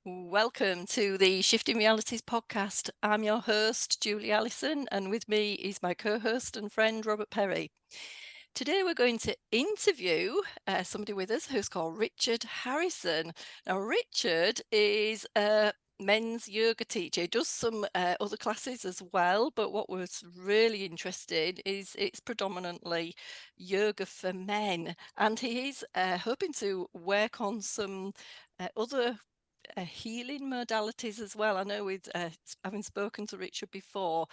Welcome to the Shifting Realities podcast. I'm your host, Julie Allison, and with me is my co-host and friend, Robert Perry. Today we're going to interview somebody with us who's called Richard Harrison. Now, Richard is a men's yoga teacher. He does some other classes as well, but what was really interesting is it's predominantly yoga for men, and he is hoping to work on some other healing modalities as well. I know with having spoken to Richard before,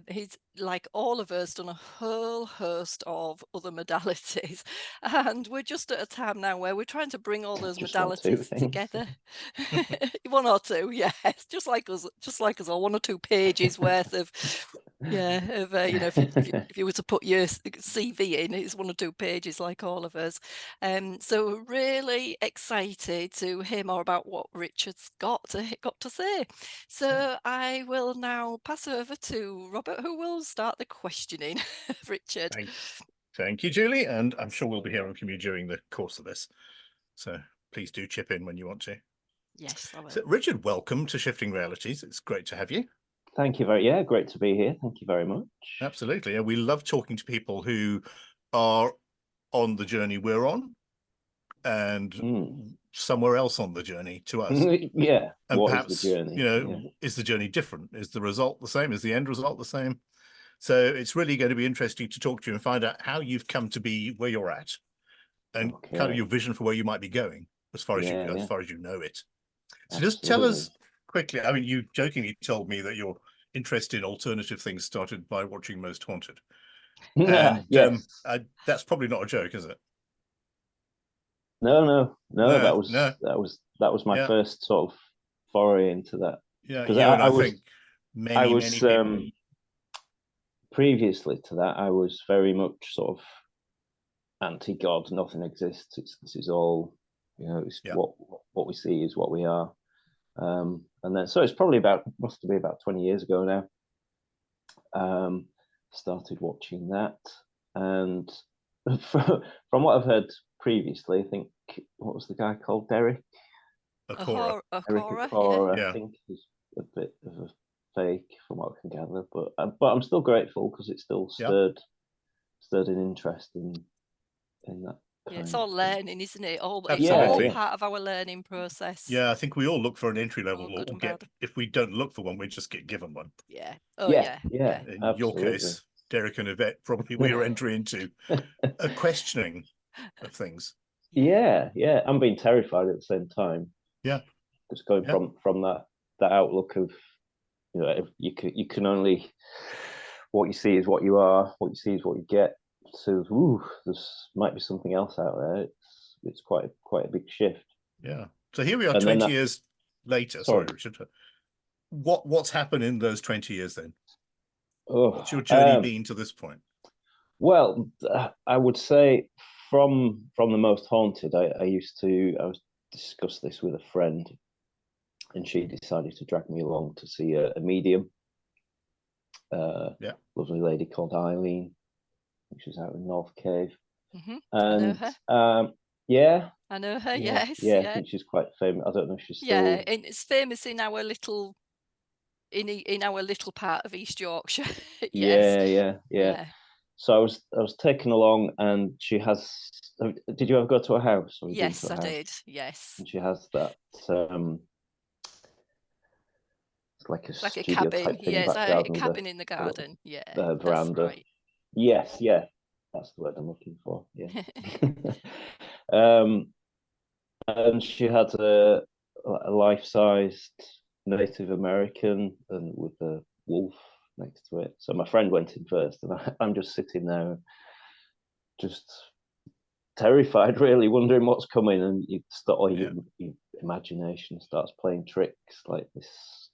he's like all of us done a whole host of other modalities, and we're just at a time now where we're trying to bring all those Just one or two modalities things. together. One or two, yes, just like us all, 1 or 2 pages worth of if you were to put your CV in, it's 1 or 2 pages like all of us. So really excited to hear more about what Richard's got to say. So I will now pass over to Robert, who will start the questioning of Richard. Thank you, Julie, and I'm sure we'll be hearing from you during the course of this. So please do chip in when you want to. Yes, I will. So, Richard, welcome to Shifting Realities. It's great to have you. Thank you great to be here. Thank you very much. Absolutely. And we love talking to people who are on the journey we're on and somewhere else on the journey to us. Yeah. And what perhaps, is the journey? Is the journey different? Is the result the same? Is the end result the same? So it's really going to be interesting to talk to you and find out how you've come to be where you're at and kind of your vision for where you might be going as far as you know it. So just tell us quickly. I mean, you jokingly told me that your interest in alternative things started by watching Most Haunted. And yes. that's probably not a joke, is it? No. That was my first sort of foray into that. Yeah, I think many people. Previously to that, I was very much sort of anti-God. Nothing exists. This is all, it's what we see is what we are. And then, so it's probably must be about 20 years ago now. Started watching that, and from what I've heard previously, I think, what was the guy called? Derek Akora, I think he's a bit of a fake from what I can gather, but I'm still grateful because it still stirred an interest in that. Yeah, it's all learning, isn't it? It's all part of our learning process. Yeah, I think we all look for an entry level, or if we don't look for one, we just get given one. Yeah. In absolutely. your case, Derek and Yvette probably were entry into a questioning of things. Yeah. I'm being terrified at the same time. Yeah, just going from that outlook of, you can only, what you see is what you are, what you see is what you get. So there's might be something else out there. It's quite a big shift. Yeah. So here we are, 20 years later. Sorry, Richard. What's happened in those 20 years then? What's your journey been to this point? Well, I would say from the Most Haunted, I discussed this with a friend, and she decided to drag me along to see a medium. Lovely lady called Eileen, which was out in North Cave. Mm-hmm. And I know her. Yes. I think she's quite famous. I don't know if she's still. Yeah, and it's famous in our little part of East Yorkshire. Yes. Yeah. So I was taken along, and she has. Did you ever go to a house? Yes, I did. Yes. And she has that. It's like a cabin. Type thing, it's a cabin in the garden. The veranda. That's right. Yes, that's the word I'm looking for. Yeah. And she had a life-sized Native American, and with a wolf next to it. So my friend went in first, and I'm just sitting there, just terrified, really, wondering what's coming. And your imagination starts playing tricks, like this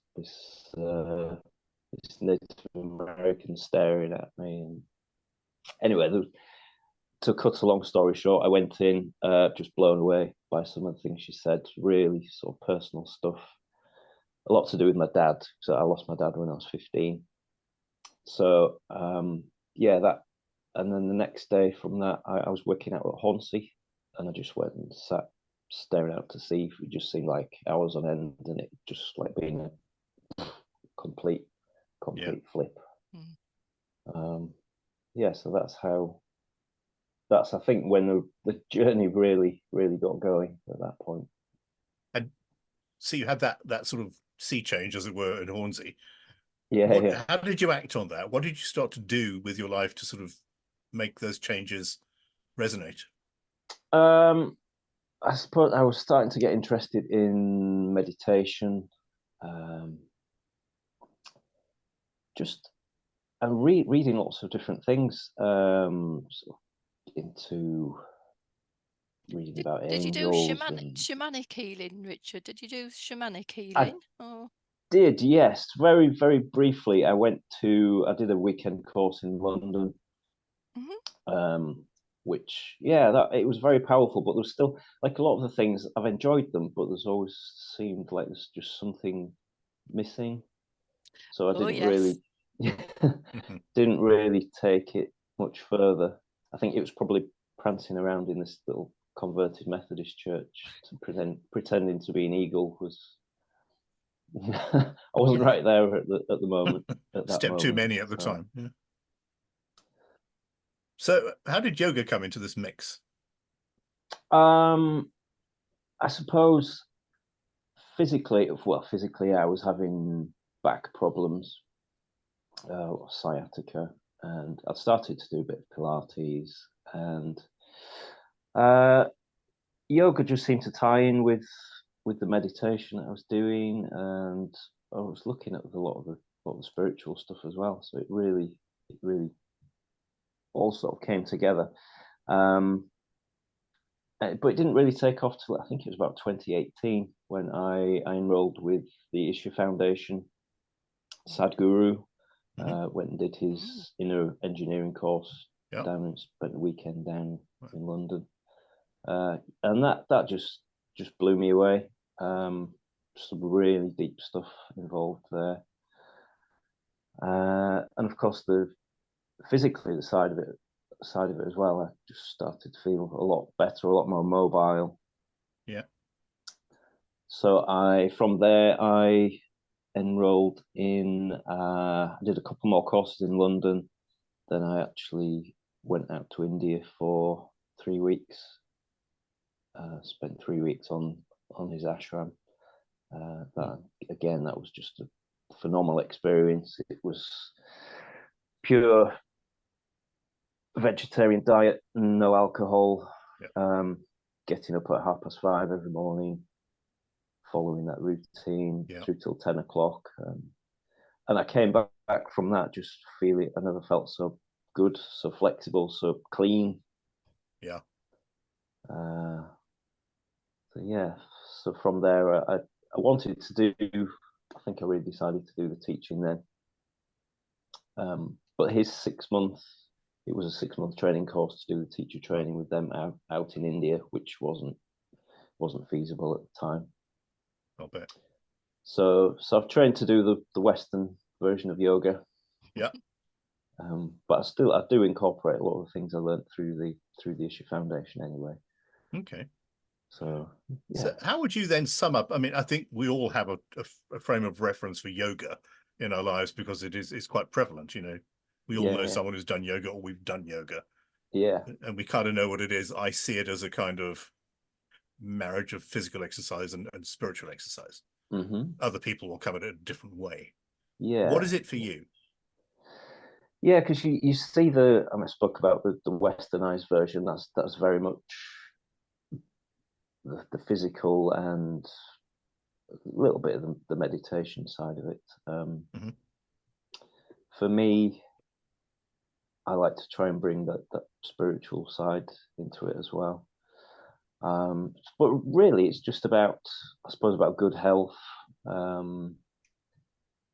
Native American staring at me. And anyway, to cut a long story short, I went in just blown away by some of the things she said. Really sort of personal stuff. A lot to do with my dad. So I lost my dad when I was 15. So that, and then the next day from that, I was working out at Hornsey, and I just went and sat staring out to sea for just seemed like hours on end, and it just like being a complete flip. Yeah, so that's I think when the journey really got going at that point. And so you had that sort of sea change, as it were, in Hornsey. Yeah. How did you act on that? What did you start to do with your life to sort of make those changes resonate? I suppose I was starting to get interested in meditation, just and reading lots of different things, sort of into reading about Did you do angels. shamanic healing, Richard? Did you do shamanic I healing? did, yes, very briefly. I did a weekend course in London, which it was very powerful, but there's still, like, a lot of the things I've enjoyed them, but there's always seemed like there's just something missing. So I didn't really take it much further. I think it was probably prancing around in this little converted Methodist church to pretending to be an eagle was. I wasn't right there at the moment. At that Step too many at the time. Yeah. So how did yoga come into this mix? I suppose physically, I was having back problems, sciatica, and I started to do a bit of Pilates, and yoga just seemed to tie in with the meditation that I was doing, and I was looking at a lot of the spiritual stuff as well. So it really all sort of came together. But it didn't really take off till I think it was about 2018 when I enrolled with the Isha Foundation. Sadhguru went and did his inner engineering course down and spent the weekend down in London, and that just blew me away. Some really deep stuff involved there, and of course physically the side of it as well. I just started to feel a lot better, a lot more mobile. Yeah. So from there I enrolled in. I did a couple more courses in London. Then I actually went out to India for 3 weeks. Spent 3 weeks on his ashram. That was just a phenomenal experience. It was pure vegetarian diet, no alcohol. Getting up at 5:30 every morning, following that routine through till 10 o'clock. And I came back from that just feeling I never felt so good, so flexible, so clean. Yeah. So from there, I wanted to do. I think I really decided to do the teaching then. But his 6 month, it was a 6 month training course to do the teacher training with them out in India, which wasn't feasible at the time. I'll bet. So I've trained to do the Western version of yoga. Yeah. But I do incorporate a lot of the things I learned through the Isha Foundation anyway. Okay. So how would you then sum up? I mean, I think we all have a frame of reference for yoga in our lives because it's quite prevalent. You know, we all know someone who's done yoga or we've done yoga. Yeah. And we kind of know what it is. I see it as a kind of marriage of physical exercise and spiritual exercise. Other people will come at it a different way. Yeah. What is it for you? Yeah, because you see I spoke about the westernized version. That's very much the physical and a little bit of the meditation side of it. For me, I like to try and bring that spiritual side into it as well. But really, it's just about, I suppose, about good health,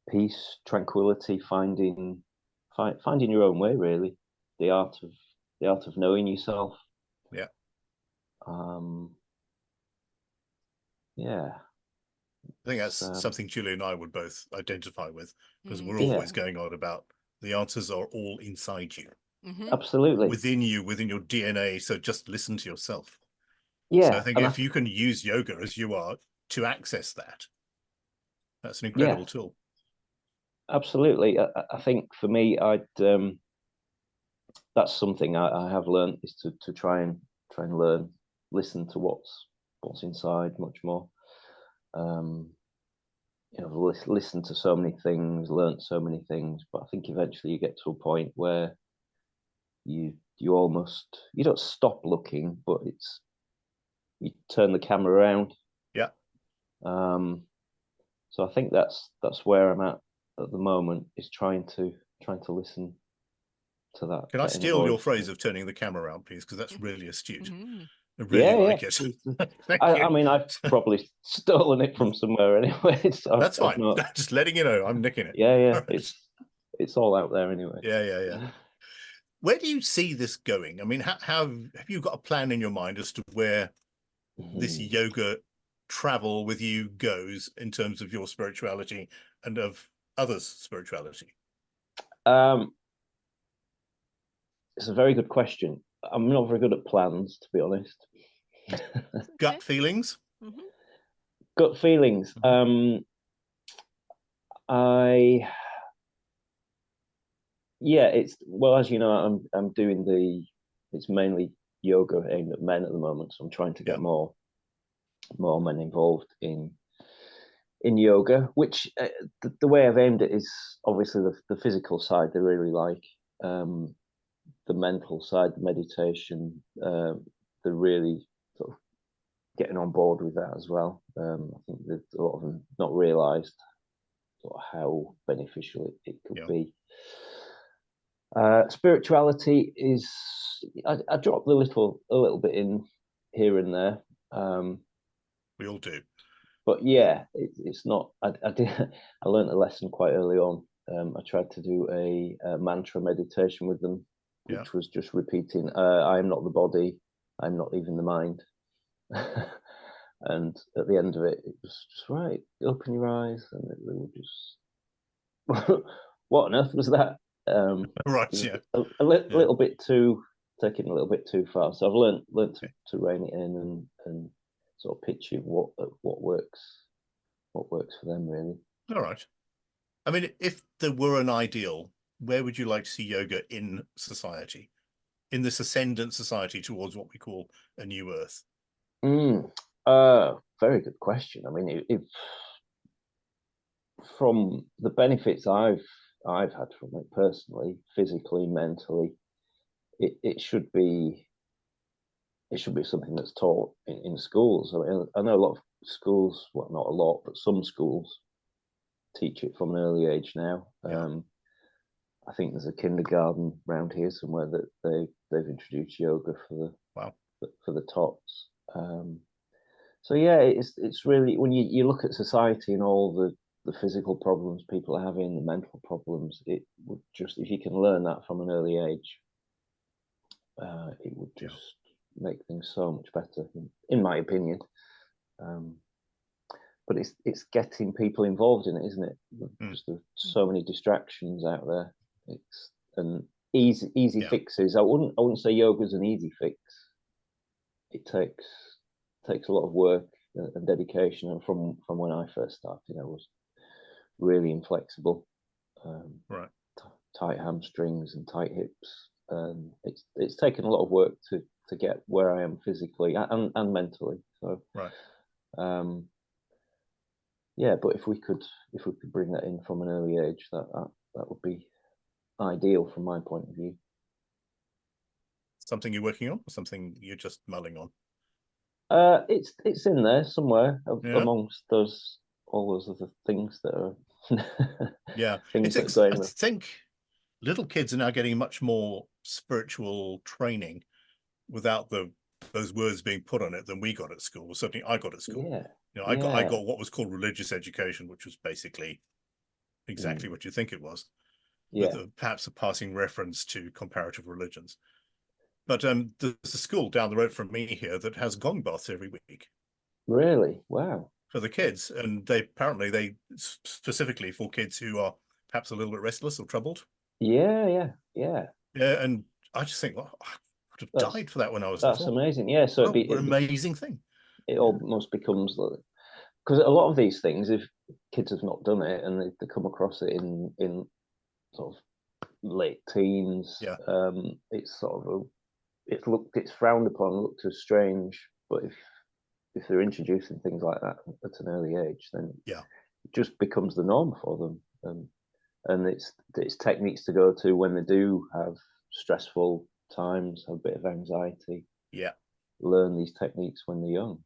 peace, tranquility, finding your own way. Really, the art of knowing yourself. Yeah. Yeah. I think that's something Julie and I would both identify with, because we're always going on about the answers are all inside you. Absolutely. Within you, within your DNA. So just listen to yourself. Yeah. So I think if you can use yoga as you are to access that, that's an incredible tool. Absolutely. I think for me, that's something I have learned, is to try and learn, listen to what's inside much more. Listen to so many things, learn so many things, but I think eventually you get to a point where you almost, you don't stop looking, but you turn the camera around. Yeah. So I think that's where I'm at the moment, is trying to listen to that. Can I steal your phrase of turning the camera around, please? Because that's really astute. I really like it. Thank you. I mean, I've probably stolen it from somewhere anyway. So that's fine. Just letting you know, I'm nicking it. Yeah. It's all out there anyway. Yeah. Where do you see this going? I mean, how have you got a plan in your mind as to where this yoga travel with you goes in terms of your spirituality and of others' spirituality? It's a very good question. I'm not very good at plans, to be honest. Gut feelings? Gut feelings. It's, well, as you know, I'm doing it's mainly yoga aimed at men at the moment, so I'm trying to get more men involved in yoga, which the way I've aimed it is obviously the physical side they really like, the mental side, the meditation, they're really sort of getting on board with that as well. I think that a lot of them not realised sort of how beneficial it could be. Spirituality is, I dropped a little bit in here and there. We all do. But yeah, it's not. I learned a lesson quite early on. I tried to do a mantra meditation with them, which was just repeating, "I am not the body. I'm not even the mind." And at the end of it, it was just, right, open your eyes, and they were just, what on earth was that? Right, yeah. A little bit too, taking a little bit too far. So I've learned to rein it in and sort of picture what works for them, really. All right. I mean, if there were an ideal, where would you like to see yoga in society, in this ascendant society towards what we call a new earth? Very good question. I mean, if from the benefits I've had from it personally, physically, mentally, it should be something that's taught in schools. I mean, I know a lot of schools, well, not a lot, but some schools teach it from an early age now. I think there's a kindergarten around here somewhere that they've introduced yoga for the tots. So yeah, it's really, when you look at society and all the physical problems people are having, the mental problems, it would just, if you can learn that from an early age, it would just make things so much better, in my opinion. But it's getting people involved in it, isn't it? Because there's so many distractions out there. And easy fixes. I wouldn't say yoga's an easy fix. It takes a lot of work and dedication. And from when I first started, I was really inflexible. Tight hamstrings and tight hips. It's taken a lot of work to get where I am physically and mentally. So but if we could bring that in from an early age, that would be ideal from my point of view. Something you're working on, or something you're just mulling on? It's in there somewhere amongst all those other things that are things that are going on. I think little kids are now getting much more spiritual training without those words being put on it than we got at school. Certainly I got at school. I got what was called religious education, which was basically exactly what you think it was, with perhaps a passing reference to comparative religions. But there's a school down the road from me here that has gong baths every week. Really? Wow. For the kids, and they specifically for kids who are perhaps a little bit restless or troubled. Yeah. And I just think, well, would have died for that when I was that's little. amazing. Yeah, so what an amazing thing. It almost becomes like, because a lot of these things, if kids have not done it and they come across it in sort of late teens, it's sort of it's frowned upon, looked as strange. But if they're introducing things like that at an early age, then it just becomes the norm for them. And it's techniques to go to when they do have stressful times, have a bit of anxiety. Yeah, learn these techniques when they're young.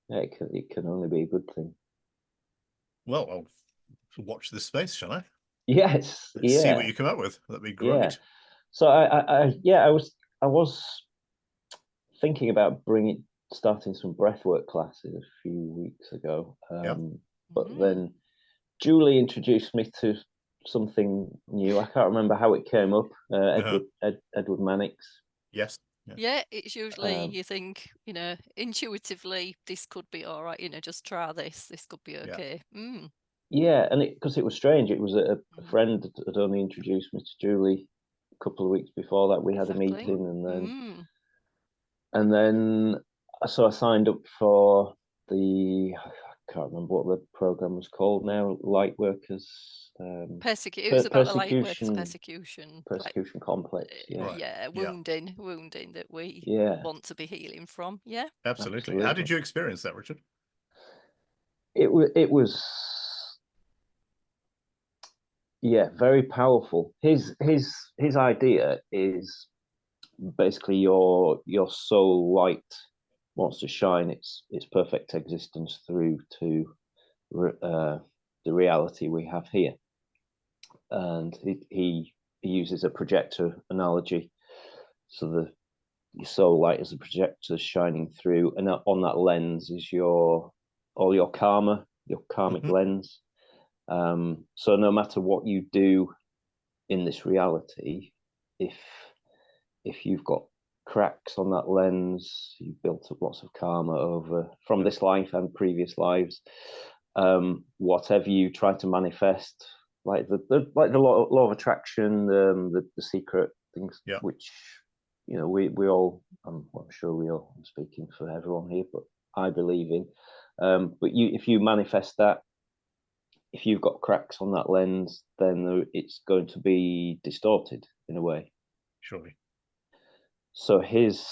It can only be a good thing. Well, I'll watch this space, shall I? Yes. Let's see what you come up with. That'd be great. Yeah. So I was thinking about starting some breathwork classes a few weeks ago. But then Julie introduced me to something new. I can't remember how it came up. Edward Mannix. Yes. Yeah, it's usually you think, intuitively this could be all right. Just try this. This could be okay. Yeah, and because it was strange. It was a friend had only introduced me to Julie a couple of weeks before that. We had a meeting, and then so I signed up for I can't remember what the program was called now. Light Workers. It was about the light workers persecution complex. Wounding that we want to be healing from. Absolutely. How did you experience that, Richard? It was very powerful. His idea is basically your soul light wants to shine its perfect existence through to the reality we have here. And he uses a projector analogy. So your soul light is a projector shining through, and on that lens is all your karma, your karmic lens. So no matter what you do in this reality, if you've got cracks on that lens, you've built up lots of karma from this life and previous lives. Whatever you try to manifest, like the law of attraction, the secret things, which we all, I'm sure we all, I'm speaking for everyone here, but I believe in. But if you manifest that, if you've got cracks on that lens, then it's going to be distorted in a way. Surely. So his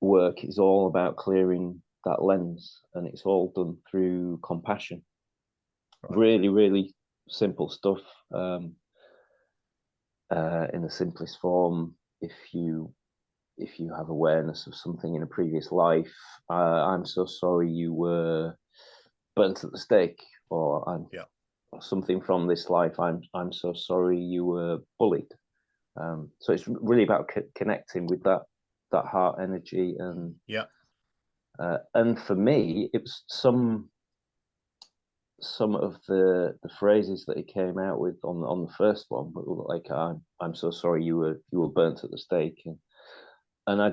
work is all about clearing that lens, and it's all done through compassion. Right. Really, really simple stuff. In the simplest form, if you have awareness of something in a previous life, I'm so sorry you were burnt at the stake, or or something from this life, I'm so sorry you were bullied. So it's really about connecting with that heart energy, and and for me, it was some of the phrases that he came out with on the first one, but like I'm so sorry you were burnt at the stake, and I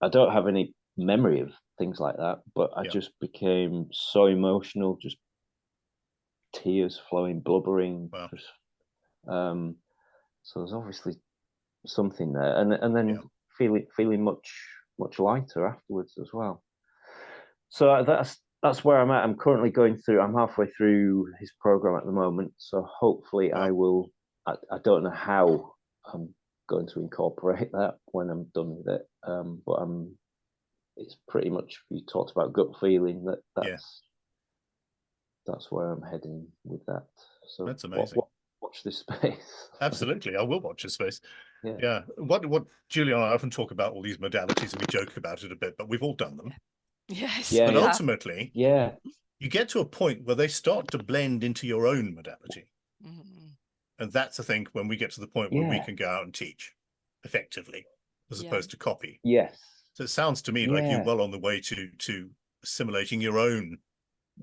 don't have any memory of things like that, but I just became so emotional, just tears flowing, blubbering. Wow. So there's obviously something there, and then feeling much lighter afterwards as well. So that's where I'm at. I'm currently I'm halfway through his program at the moment, so hopefully I will. I don't know how I'm going to incorporate that when I'm done with it, but it's pretty much, you talked about gut feeling, that's where I'm heading with that. So that's amazing. Watch this space. Absolutely, I will watch this space. Yeah. What Julie and I often talk about all these modalities, and we joke about it a bit, but we've all done them. Yes. But ultimately, you get to a point where they start to blend into your own modality. And that's, I think, when we get to the point where we can go out and teach effectively, as opposed to copy. Yes. So it sounds to me like you're well on the way to assimilating your own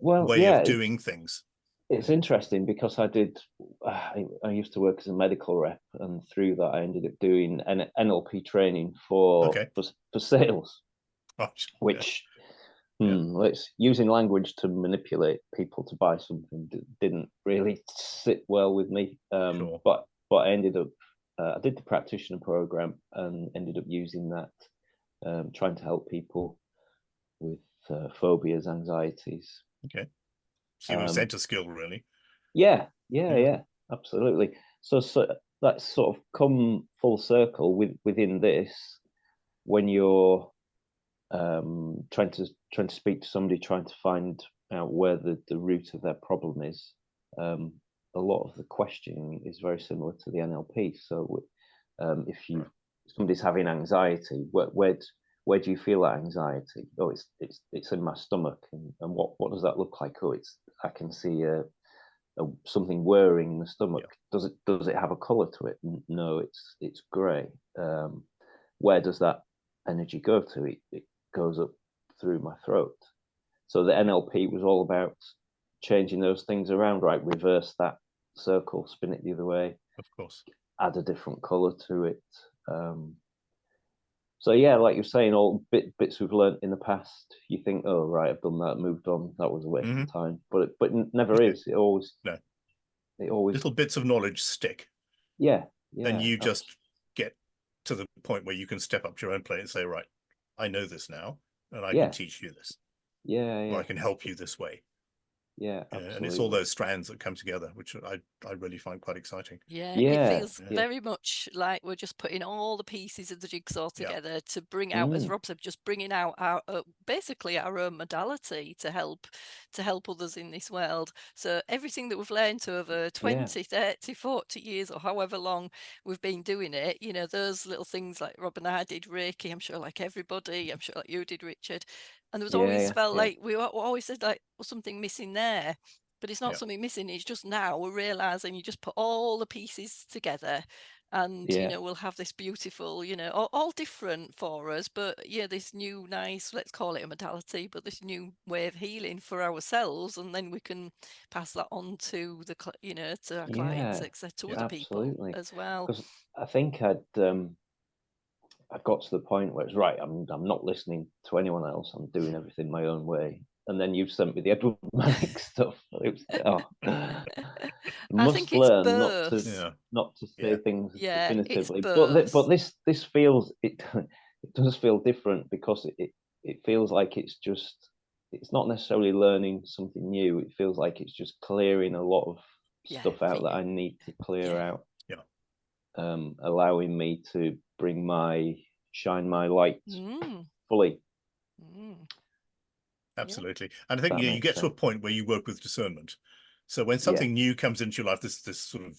way of doing things. It's interesting because I used to work as a medical rep, and through that I ended up doing an NLP training for sales, which it's using language to manipulate people to buy something didn't really sit well with me. But I ended up I did the practitioner program and ended up using that, trying to help people with phobias, anxieties. Okay. So you were sent a skill, really. Yeah, absolutely. So that's sort of come full circle within this. When you're trying to speak to somebody, trying to find out where the root of their problem is, a lot of the questioning is very similar to the NLP. So if somebody's having anxiety, where do you feel that anxiety? Oh, it's in my stomach. And what does that look like? Oh, I can see something whirring in the stomach. Does it have a color to it? No, it's gray. Where does that energy go to? It goes up through my throat. So the NLP was all about changing those things around, right? Reverse that circle, spin it the other way. Of course. Add a different color to it. So yeah, like you're saying, all bits we've learned in the past, you think, oh right, I've done that, moved on, that was a waste of time. But it never is. It always little bits of knowledge stick. Yeah. Then you just get to the point where you can step up to your own plate and say, right, I know this now, and I can teach you this. Or I can help you this way. Absolutely. And it's all those strands that come together, which I really find quite exciting. It feels very much like we're just putting all the pieces of the jigsaw together to bring out, as Rob said, just bringing out our basically our own modality to help others in this world. So everything that we've learned over 20, 30, 40 years, or however long we've been doing it, those little things like Rob and I did Reiki, I'm sure like everybody, I'm sure like you did, Richard. And there was always felt like we always said like, was something missing there. But it's not something missing. It's just now we're realizing you just put all the pieces together and, we'll have this beautiful, all different for us. But this new, nice, let's call it a modality, but this new way of healing for ourselves. And then we can pass that on to to our clients, etc., to other people as well. Because I think I got to the point where it's right. I'm not listening to anyone else. I'm doing everything my own way. And then you've sent me the Edward Manic stuff. It was I think it's learn both. not to say things definitively. It's but this feels it does feel different because it feels like it's not necessarily learning something new. It feels like it's just clearing a lot of stuff out that I need to clear out. Allowing me to shine my light fully. Absolutely. And I think you get to a point where you work with discernment. So when something new comes into your life, this sort of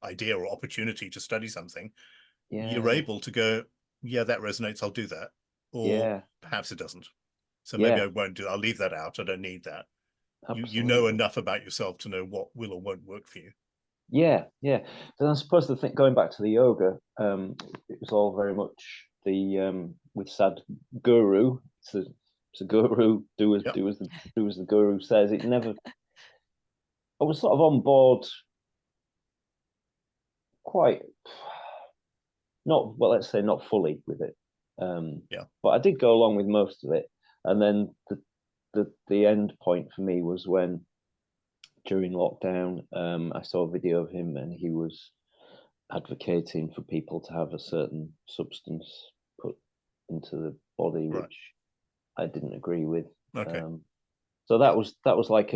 idea or opportunity to study something, you're able to go, that resonates, I'll do that. Or perhaps it doesn't. So maybe I won't do it. I'll leave that out. I don't need that. You know enough about yourself to know what will or won't work for you. Then I suppose the thing, going back to the yoga, it was all very much with Sadhguru. It's a guru. Do as the guru says. It never. I was sort of on board. Quite not well. Let's say not fully with it. But I did go along with most of it, and then the end point for me was when, during lockdown, I saw a video of him and he was advocating for people to have a certain substance put into the body, which I didn't agree with. So that was like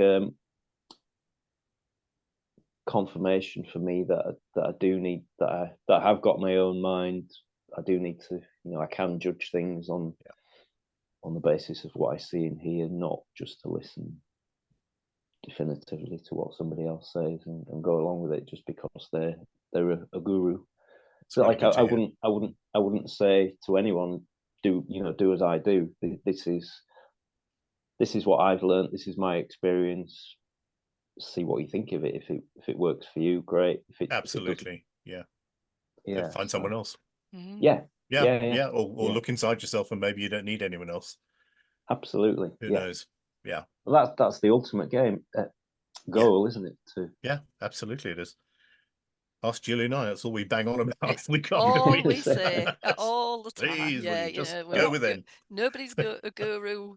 confirmation for me that I do need that I have got my own mind. I do need to, I can judge things on the basis of what I see and hear, not just to listen definitively to what somebody else says and go along with it just because they're a guru. So like I wouldn't say to anyone, do as I do. This is what I've learned. This is my experience. See what you think of it. If it works for you, great. Absolutely, find someone else. Or look inside yourself and maybe you don't need anyone else. Absolutely. Who knows? Well, that's the ultimate goal, isn't it? Absolutely it is. Ask Julie and I, that's all we bang on about. It's We can't all do we say all the time. Please, will Yeah, you just we're go not within. nobody's a guru.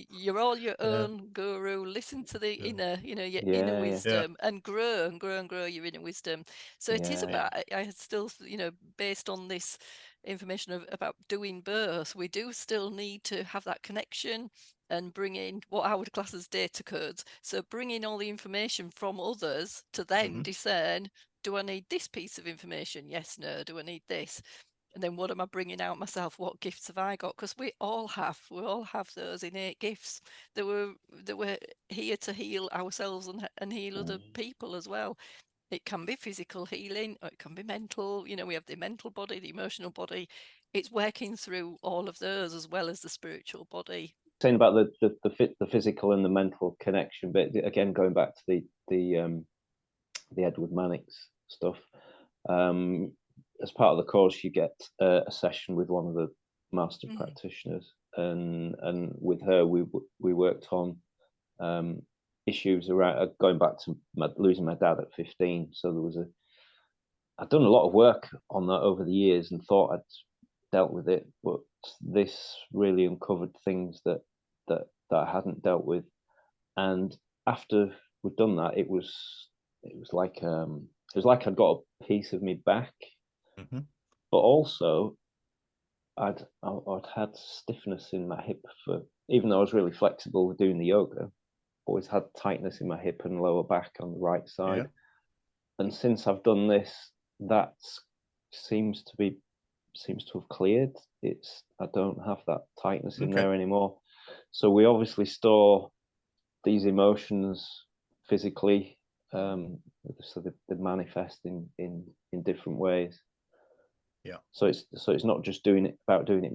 You're all your own guru. Listen to the inner, your inner wisdom, and grow and grow and grow your inner wisdom. So it is about. I still, based on this information about doing birth, we do still need to have that connection and bring in what I would class as data codes. So bring in all the information from others to then discern, do I need this piece of information? Yes, no. Do I need this? And then what am I bringing out myself? What gifts have I got? Because we all have those innate gifts that were here to heal ourselves and heal other people as well. It can be physical healing, or it can be mental. We have the mental body, the emotional body. It's working through all of those as well as the spiritual body. Saying about the physical and the mental connection, but again, going back to the Edward Mannix stuff, as part of the course, you get a session with one of the master practitioners, and with her, we worked on issues around going back to losing my dad at 15. So there was I'd done a lot of work on that over the years and thought I'd dealt with it, but this really uncovered things that I hadn't dealt with. And after we'd done that, it was like I'd got a piece of me back, but also I'd had stiffness in my hip for, even though I was really flexible with doing the yoga, always had tightness in my hip and lower back on the right side. And since I've done this, that seems to have cleared. I don't have that tightness in there anymore. So we obviously store these emotions physically, so they manifest in different ways. So it's not just doing it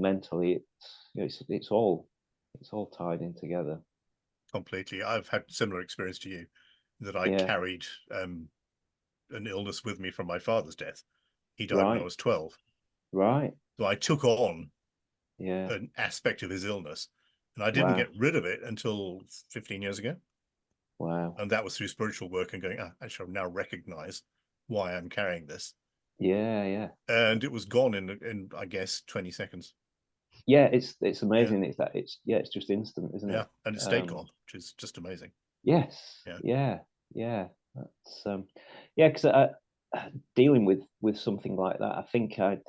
mentally. It's all tied in together. Completely. I've had similar experience to you, that I carried an illness with me from my father's death. He died when I was 12. Right. So I took on an aspect of his illness, and I didn't get rid of it until 15 years ago. Wow. And that was through spiritual work and going, actually, I now recognize why I'm carrying this. Yeah. And it was gone in I guess 20 seconds. Yeah, it's amazing. It's just instant, isn't it? Yeah, and it stayed gone, which is just amazing. Yes. Yeah. That's because dealing with something like that, I think I'd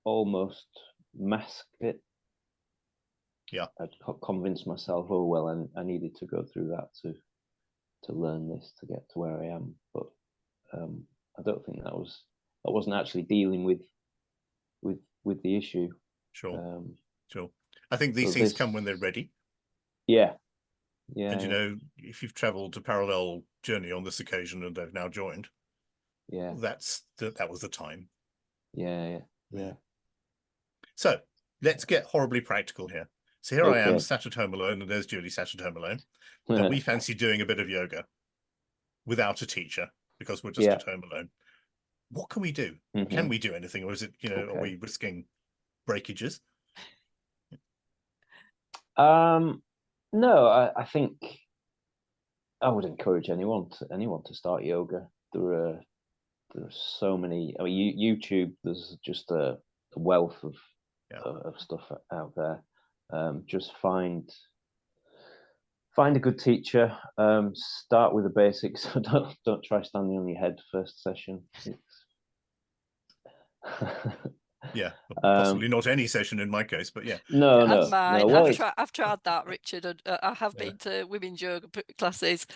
almost masked it. Yeah, I'd convinced myself, oh well, I needed to go through that to learn this to get to where I am. But I don't think I wasn't actually dealing with the issue. Sure. I think these things come when they're ready. Yeah. And if you've traveled a parallel journey on this occasion and they've now joined, that was the time. Yeah. So let's get horribly practical here. So here I am sat at home alone, and there's Julie sat at home alone, and we fancy doing a bit of yoga without a teacher because we're just at home alone. What can we do? Can we do anything, or is it, are we risking breakages? No, I think I would encourage anyone to start yoga. There are so many. I mean, YouTube. There's just a wealth of stuff out there. Just find a good teacher. Start with the basics. Don't try standing on your head first session. Possibly not any session in my case, but no. Well, I've tried that, Richard, and I have been to women's yoga classes.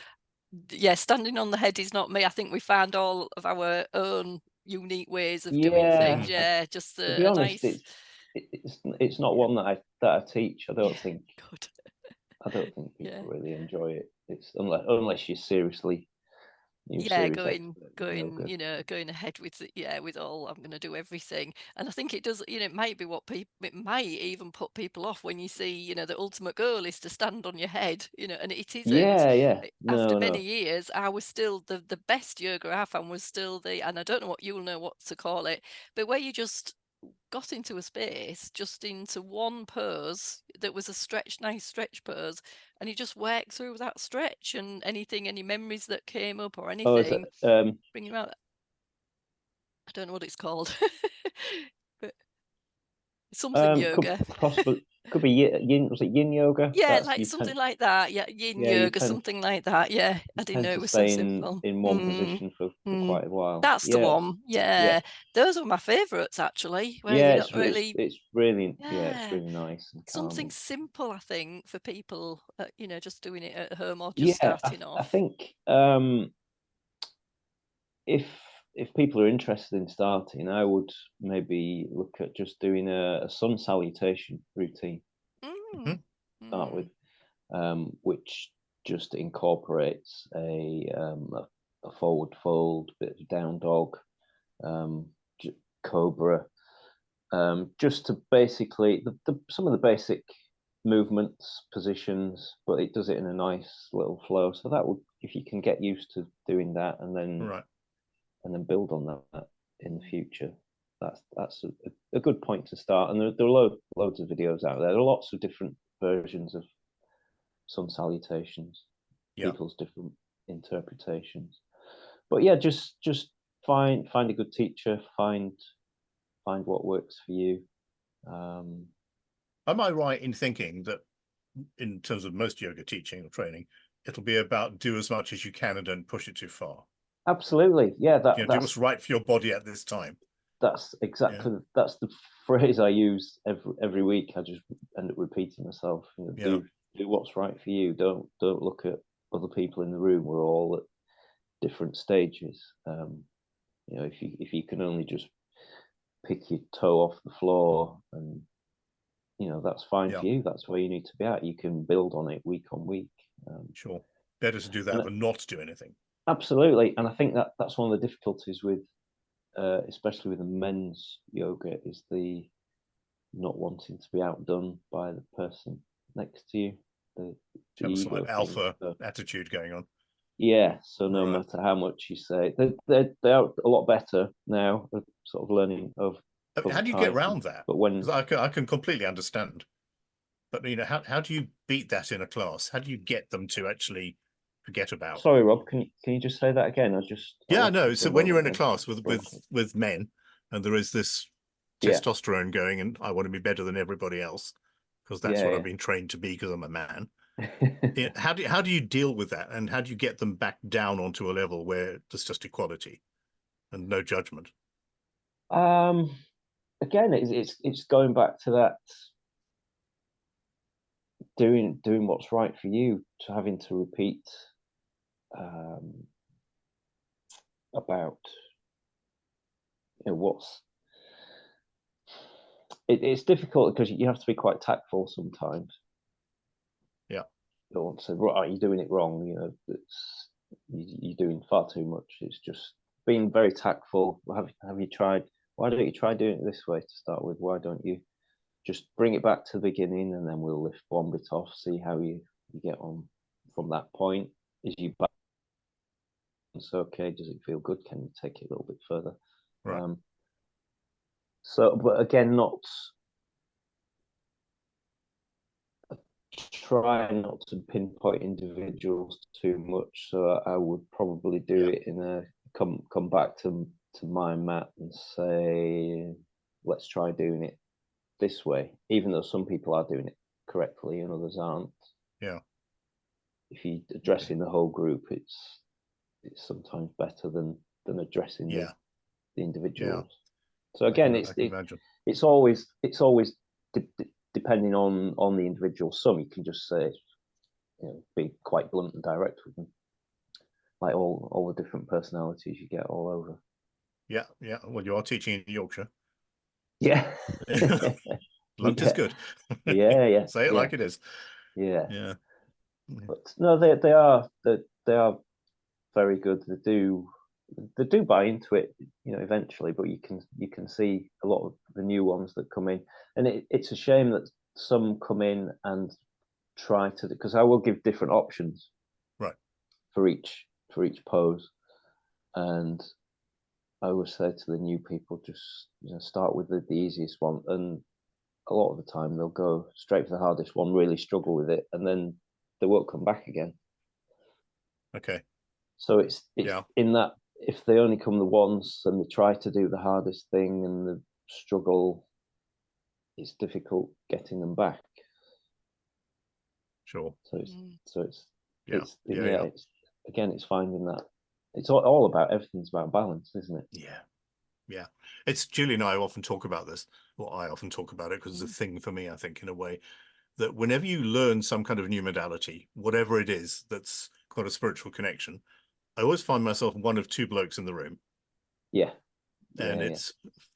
Standing on the head is not me. I think we found all of our own unique ways of doing things. Just to be honest, it's not one that I teach. I don't think people really enjoy it. It's unless you're seriously going ahead with all, I'm going to do everything. And I think it does, it might be it might even put people off when you see, the ultimate goal is to stand on your head, and it isn't. After many years, I was still the best yoga I found was still and I don't know you'll know what to call it, but where you just got into a space, just into one pose that was a nice stretch pose, and you just worked through that stretch, and any memories that came up or anything, bring them out. I don't know what it's called. But something yoga. Could be yin. Was it yin yoga? Yeah, like something like that. Yeah, yin yoga, something like that. Yeah, I didn't know it was so simple. In one position for quite a while. That's the one. Yeah, those were my favourites actually. Where you're not really. It's really it's really nice and calming. Something simple, I think, for people, you know, just doing it at home or just starting off. I think if people are interested in starting, I would maybe look at just doing a sun salutation routine. Start with, which just incorporates a forward fold, bit of down dog, cobra, just to basically some of the basic movements, positions, but it does it in a nice little flow. So that would, if you can get used to doing that, and then build on that in the future, that's a good point to start. And there are loads of videos out there. There are lots of different versions of sun salutations, people's different interpretations. But yeah, just find a good teacher, find what works for you. Am I right in thinking that in terms of most yoga teaching or training, it'll be about do as much as you can and don't push it too far? Absolutely. Yeah, that's what's right for your body at this time. That's exactly that's the phrase I use every week. I just end up repeating myself. You know, do what's right for you. Don't look at other people in the room. We're all at different stages. You know, if you can only just pick your toe off the floor, and you know, that's fine for you. That's where you need to be at. You can build on it week on week. Sure, better to do that than not do anything. Absolutely, and I think that's one of the difficulties with, especially with the men's yoga, is the not wanting to be outdone by the person next to you. The ego alpha attitude going on. Yeah, so no matter how much you say, they are a lot better now, sort of learning of. How do you get around that? But when I can completely understand, but you know, how do you beat that in a class? How do you get them to actually forget about? Sorry, Rob, can you just say that again? So when you're in a class with men, and there is this testosterone going, and I want to be better than everybody else because that's what I've been trained to be because I'm a man. How do you deal with that, and how do you get them back down onto a level where there's just equality and no judgment? Again, it's going back to that doing what's right for you, to having to repeat about, you know, what's it's difficult because you have to be quite tactful sometimes. Yeah, you don't want to say, right, you're doing it wrong. You know, you're doing far too much. It's just being very tactful. Have you tried? Why don't you try doing it this way to start with? Why don't you just bring it back to the beginning, and then we'll lift one bit off, see how you get on from that point. Is you balance okay? Does it feel good? Can you take it a little bit further? Right. So, but again, try not to pinpoint individuals too much. So I would probably do it in a come back to my mat and say, let's try doing it this way, even though some people are doing it correctly and others aren't. Yeah. If you're addressing the whole group, it's sometimes better than addressing the individuals. So again, it's always depending on the individual. Some you can just say, you know, be quite blunt and direct with them, like all the different personalities you get all over. Yeah. Well, you are teaching in Yorkshire. Yeah. Blunt is good. Yeah. Say it like it is. Yeah. But no, they are very good. They do buy into it, you know, eventually. But you can see a lot of the new ones that come in, and it's a shame that some come in and try to, because I will give different options, right, for each pose, and I always say to the new people, just, you know, start with the easiest one, and a lot of the time they'll go straight for the hardest one, really struggle with it, and then they won't come back again. Okay. So it's in if they only come the once and they try to do the hardest thing and the struggle, it's difficult getting them back. Sure. So it's it's finding that. It's all about, everything's about balance, isn't it? Yeah. It's Julie and I often talk about this, or I often talk about it, because it's a thing for me, I think, in a way, that whenever you learn some kind of new modality, whatever it is that's got a spiritual connection, I always find myself one of two blokes in the room. Yeah. And it's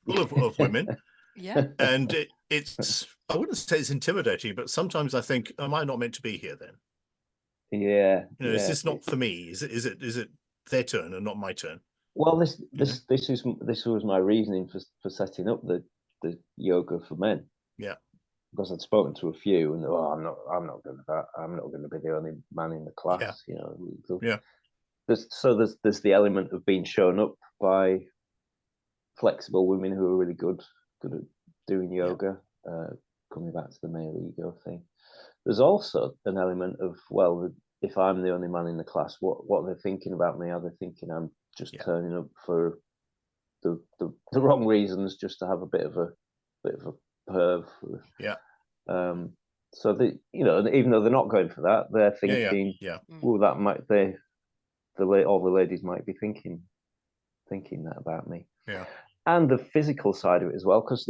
full of women. Yeah. And it's, I wouldn't say it's intimidating, but sometimes I think, am I not meant to be here then? Yeah. Is this not for me? Is it their turn and not my turn? Well, this was my reasoning for setting up the yoga for men. Yeah. Because I'd spoken to a few, and I'm not going to that. I'm not going to be the only man in the class. Yeah. You know. Yeah. There's the element of being shown up by flexible women who are really good at doing yoga. Coming back to the male ego thing, there's also an element of, well, if I'm the only man in the class, what are they thinking about me? Are they thinking I'm just turning up for the wrong reasons, just to have a bit of a perv? Yeah. So even though they're not going for that, they're thinking, well, that might all the ladies might be thinking that about me. Yeah. And the physical side of it as well, because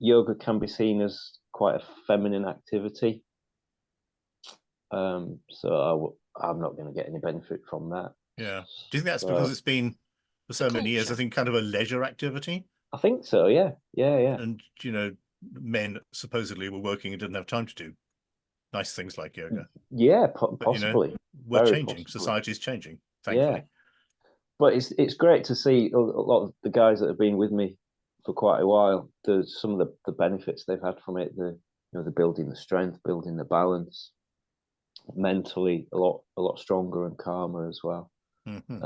yoga can be seen as quite a feminine activity. So I'm not going to get any benefit from that. Yeah. Do you think that's because it's been for so many years, I think, kind of a leisure activity? I think so, yeah. And, men supposedly were working and didn't have time to do nice things like yoga. Yeah, possibly. We're changing. Society's changing, thankfully. Yeah. But it's great to see a lot of the guys that have been with me for quite a while. Some of the benefits they've had from it. The building the strength, building the balance, mentally a lot stronger and calmer as well. Mm-hmm.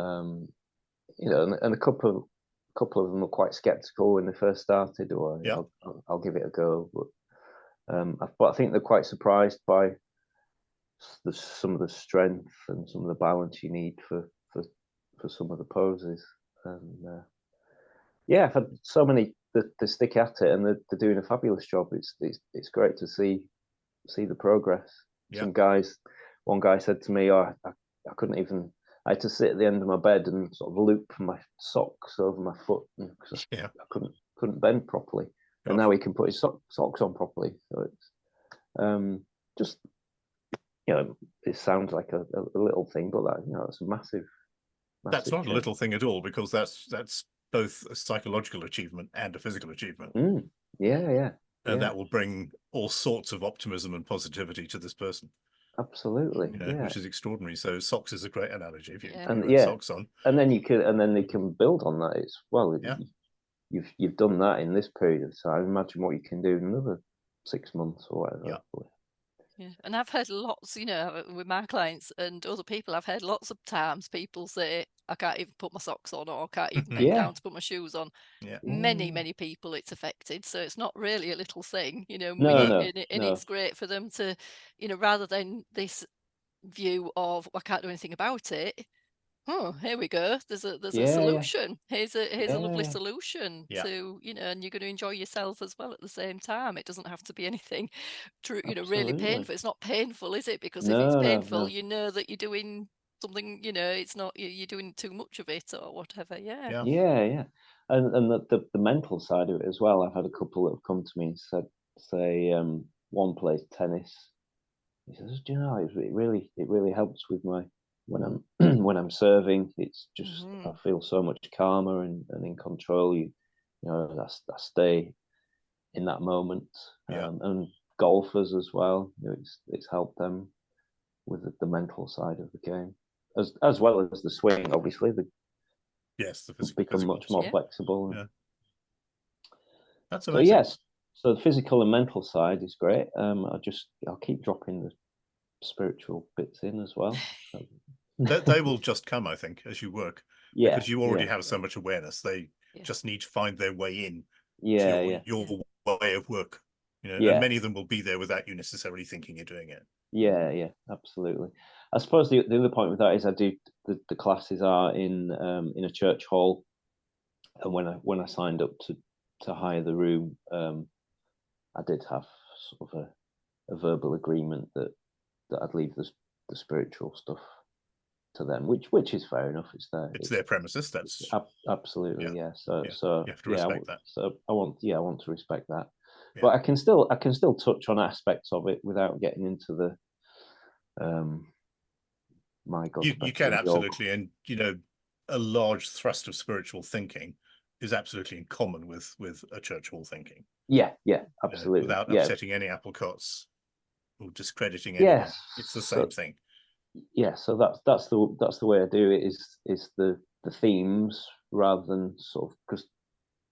And a couple of them were quite skeptical when they first started. Or I'll give it a go, but I think they're quite surprised by some of the strength and some of the balance you need for some of the poses. And I've had so many that stick at it, and they're doing a fabulous job. It's great to see the progress. One guy said to me, I couldn't even, I had to sit at the end of my bed and sort of loop my socks over my foot because I couldn't bend properly. And now he can put his socks on properly. So it's just, it sounds like a little thing, but it's a massive That's not change. a little thing at all, because that's both a psychological achievement and a physical achievement. And that will bring all sorts of optimism and positivity to this person. Absolutely, which is extraordinary. So socks is a great analogy. If you put socks on, and then they can build on that. It's you've done that in this period of time. Imagine what you can do in another 6 months or whatever. Yeah, and I've heard lots, with my clients and other people, I've heard lots of times people say, I can't even put my socks on, or I can't even bend down to put my shoes on. Many people it's affected, so it's not really a little thing, and it's great for them to, rather than this view of, I can't do anything about it. Oh, here we go. There's a solution. Here's a lovely solution to, and you're going to enjoy yourself as well at the same time. It doesn't have to be anything true, really painful. It's not painful, is it? Because if it's painful, you know that you're doing something, it's not, you're doing too much of it or whatever. And the mental side of it as well. I've had a couple that have come to me and say one plays tennis. He says, it really helps with my when I'm serving. It's just I feel so much calmer and in control. I stay in that moment. And golfers as well. It's helped them with the mental side of the game, as well as the swing. Obviously, the become much more flexible. That's amazing. So the physical and mental side is great. I'll keep dropping the spiritual bits in as well. They will just come, I think, as you work, because you already have so much awareness. They just need to find their way in to your way of work, and many of them will be there without you necessarily thinking you're doing it. Yeah, absolutely. I suppose the other point with that is I do the classes are in a church hall, and when I signed up to hire the room, I did have sort of a verbal agreement that I'd leave the spiritual stuff to them, which is fair enough. It's their premises. That's absolutely, yeah. So you have to respect that. So I want to respect that. Yeah. But I can still touch on aspects of it without getting into the my God. You can absolutely, and a large thrust of spiritual thinking is absolutely in common with a church hall thinking. Yeah, absolutely. Without upsetting any apple carts or discrediting anyone. It's the same thing. Yeah, so that's the way I do it, is the themes rather than sort of, because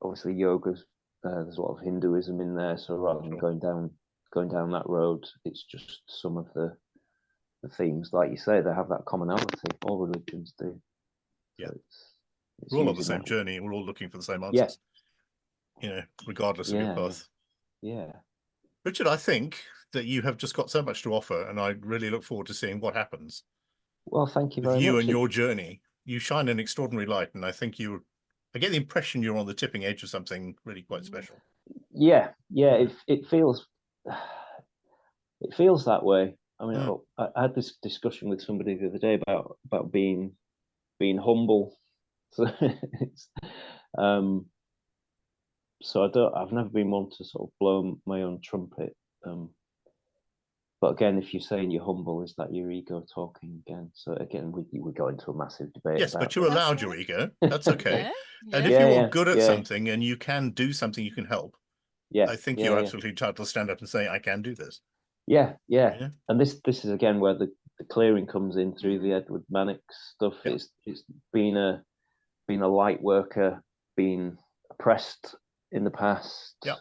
obviously yoga's there's a lot of Hinduism in there, so rather than going down that road, it's just some of the themes, like you say, they have that commonality. All religions do. Yeah, it's we're all on the same journey, and we're all looking for the same answers. Yeah. Regardless of your path. Yeah. Richard, I think that you have just got so much to offer, and I really look forward to seeing what happens. Well, thank you very much. You and your journey, you shine an extraordinary light, and I think I get the impression you're on the tipping edge of something really quite special. Yeah. It feels that way. I mean, I had this discussion with somebody the other day about being humble. So so I've never been one to sort of blow my own trumpet. But again, if you're saying you're humble, is that your ego talking again? So again, we go into a massive debate. Yes, but you allowed your ego. That's okay. Yeah. And if you're good at something and you can do something, you can help. Yeah, I think you're absolutely entitled to stand up and say, I can do this. Yeah. And this is again where the clearing comes in through the Edward Mannix stuff. Yeah. It's being a light worker, being oppressed in the past. Yeah.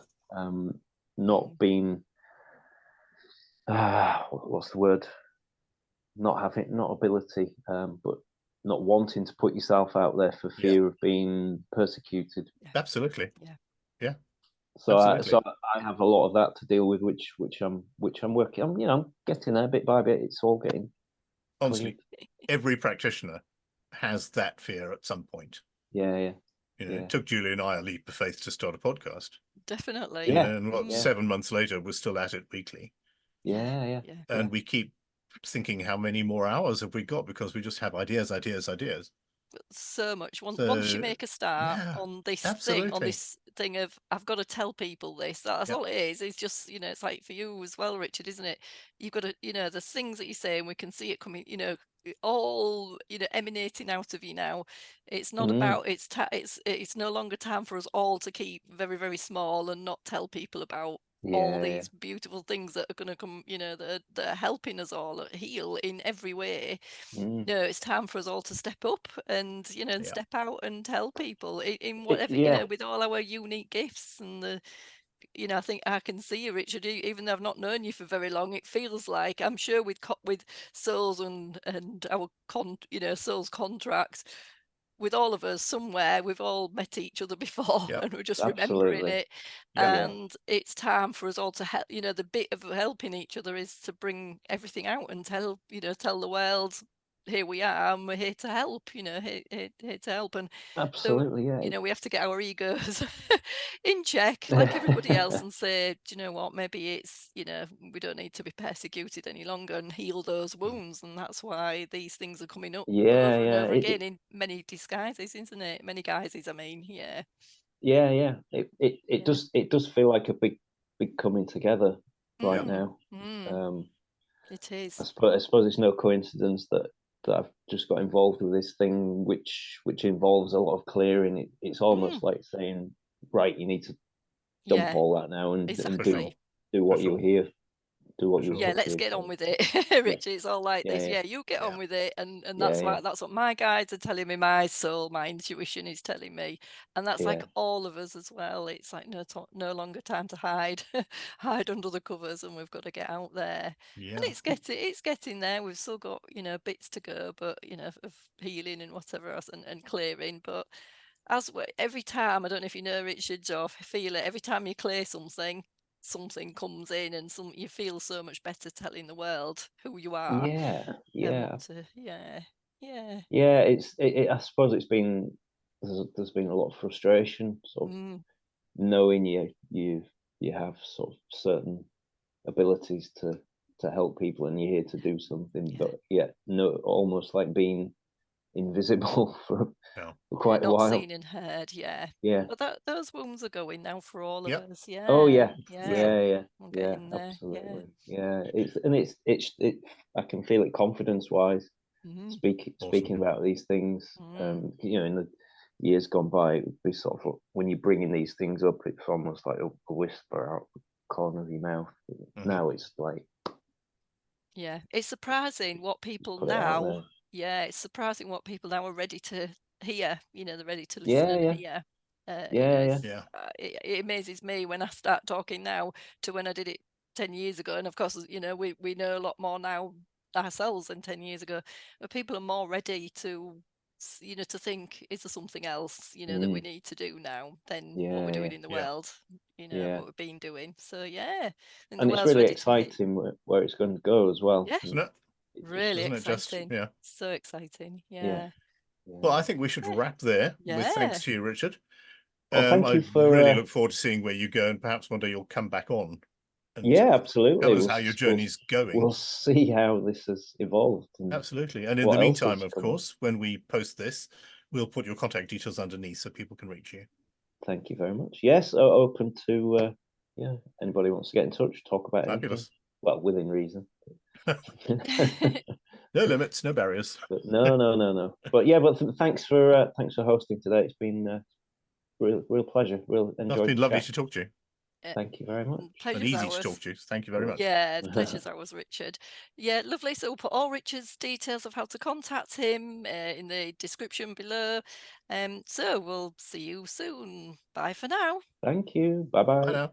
Not being what's the word? Not ability, but not wanting to put yourself out there for fear of being persecuted. Absolutely. Yeah. So I have a lot of that to deal with, which I'm working on. I'm getting there bit by bit. It's all getting. Honestly, every practitioner has that fear at some point. Yeah. It took Julie and I a leap of faith to start a podcast. Definitely. And 7 months later, we're still at it weekly. Yeah. And we keep thinking, how many more hours have we got? Because we just have ideas. So much. Once you make a start on this thing of, I've got to tell people this. That's all it is. It's just, it's like for you as well, Richard, isn't it? You've got to, the things that you say, and we can see it coming, all emanating out of you now. It's not about it's no longer time for us all to keep very, very small and not tell people about all these beautiful things that are going to come, that are helping us all heal in every way. It's time for us all to step up and and step out and tell people in whatever with all our unique gifts. And I think I can see you, Richard, even though I've not known you for very long. It feels like, I'm sure with souls and our souls contracts, with all of us somewhere, we've all met each other before, and we're just remembering it. And it's time for us all to help. The bit of helping each other is to bring everything out and tell the world, here we are, and we're here to help. Here to help. And absolutely, so, we have to get our egos in check, like everybody else, and say, do you know what? Maybe it's we don't need to be persecuted any longer, and heal those wounds. And that's why these things are coming up over and over again in many disguises, isn't it? Many guises, I mean. Yeah. It does feel like a big coming together right now. It is. I suppose it's no coincidence that I've just got involved with this thing, which involves a lot of clearing. It's almost like saying, right, you need to dump all that now and do what you're here. Do what you let's get on with it. Richard, it's all like this. You get on with it, and that's that's what my guides are telling me. My soul, my intuition is telling me, and that's like all of us as well. It's like no longer time to hide under the covers, and we've got to get out there. And it's getting there. We've still got bits to go, but of healing and whatever else, and clearing. But every time, I don't know if you know, Richard, or feel it, every time you clear something, something comes in and you feel so much better telling the world who you are. Yeah, Yeah. I suppose there's been a lot of frustration, sort of knowing you have sort of certain abilities to help people, and you're here to do something, but almost like being invisible for quite a not while. seen and heard. Yeah. But those wounds are going now for all of us. Yeah. Oh yeah. We'll get in there. Absolutely. It's I can feel it confidence wise. Speaking about these things. You know, in the years gone by, it would be sort of, when you're bringing these things up, it's almost like a whisper out the corner of your mouth. Now it's like, it's surprising what people now. It's surprising what people now are ready to hear. You know, they're ready to listen and hear. It amazes me when I start talking now to when I did it 10 years ago. And of course, you know, we know a lot more now ourselves than 10 years ago, but people are more ready to, you know, to think, is there something else, you know, that we need to do now than what we're doing in the world, you know, what we've been doing. So and it's really exciting where it's going to go as well. Isn't it? Really exciting. So exciting. Well, I think we should wrap there with thanks to you, Richard. Well, thank you I really look forward to seeing where you go, and perhaps one day you'll come back on. And absolutely. Tell us how your journey's going. We'll see how this has evolved. Absolutely. And in the meantime, of course, when we post this, we'll put your contact details underneath so people can reach you. Thank you very much. Yes, open to anybody wants to get in touch, talk about anything. Well, within reason. No limits, no barriers. But no. But thanks for hosting today. It's been real pleasure. Real enjoyed. It's been lovely to talk to you. Thank you very much. And easy to talk to you. Thank you very much. Yeah, the pleasure's ours, Richard. Yeah, lovely. So we'll put all Richard's details of how to contact him in the description below. So we'll see you soon. Bye for now. Thank you. Bye-bye. Bye now.